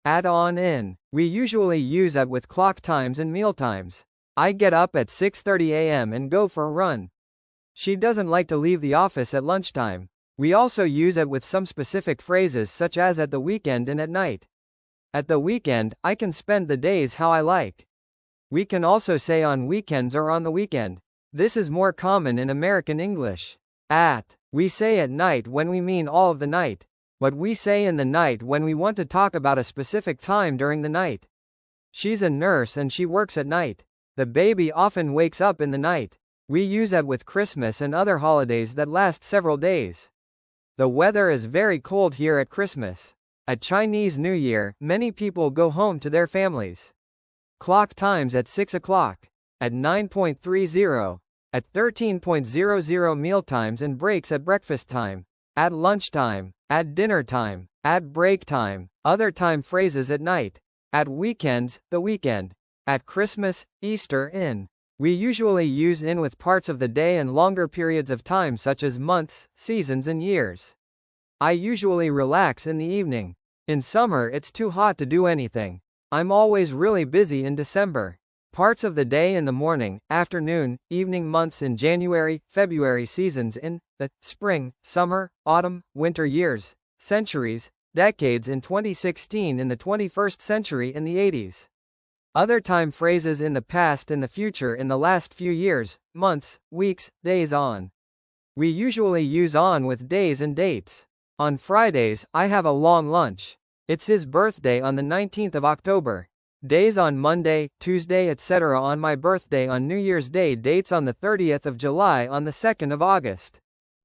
Add on in. We usually use at with clock times and meal times. I get up at 6:30 a.m. and go for a run. She doesn't like to leave the office at lunchtime. We also use it with some specific phrases such as at the weekend and at night. At the weekend, I can spend the days how I like. We can also say on weekends or on the weekend. This is more common in American English. At. We say at night when we mean all of the night. But we say in the night when we want to talk about a specific time during the night. She's a nurse and she works at night. The baby often wakes up in the night. We use that with Christmas and other holidays that last several days. The weather is very cold here at Christmas. At Chinese New Year, many people go home to their families. Clock times at 6 o'clock. At 9:30. At 13:00 meal times and breaks at breakfast time. At lunchtime. At dinner time. At break time. Other time phrases at night. At weekends, the weekend. At Christmas, Easter, in. We usually use in with parts of the day and longer periods of time such as months, seasons and years. I usually relax in the evening. In summer it's too hot to do anything. I'm always really busy in December. Parts of the day in the morning, afternoon, evening months in January, February seasons in the spring, summer, autumn, winter years, centuries, decades in 2016 in the 21st century in the 80s. Other time phrases in the past and the future in the last few years, months, weeks, days on. We usually use on with days and dates. On Fridays, I have a long lunch. It's his birthday on the 19th of October. Days on Monday, Tuesday, etc. on my birthday on New Year's Day. Dates on the 30th of July on the 2nd of August.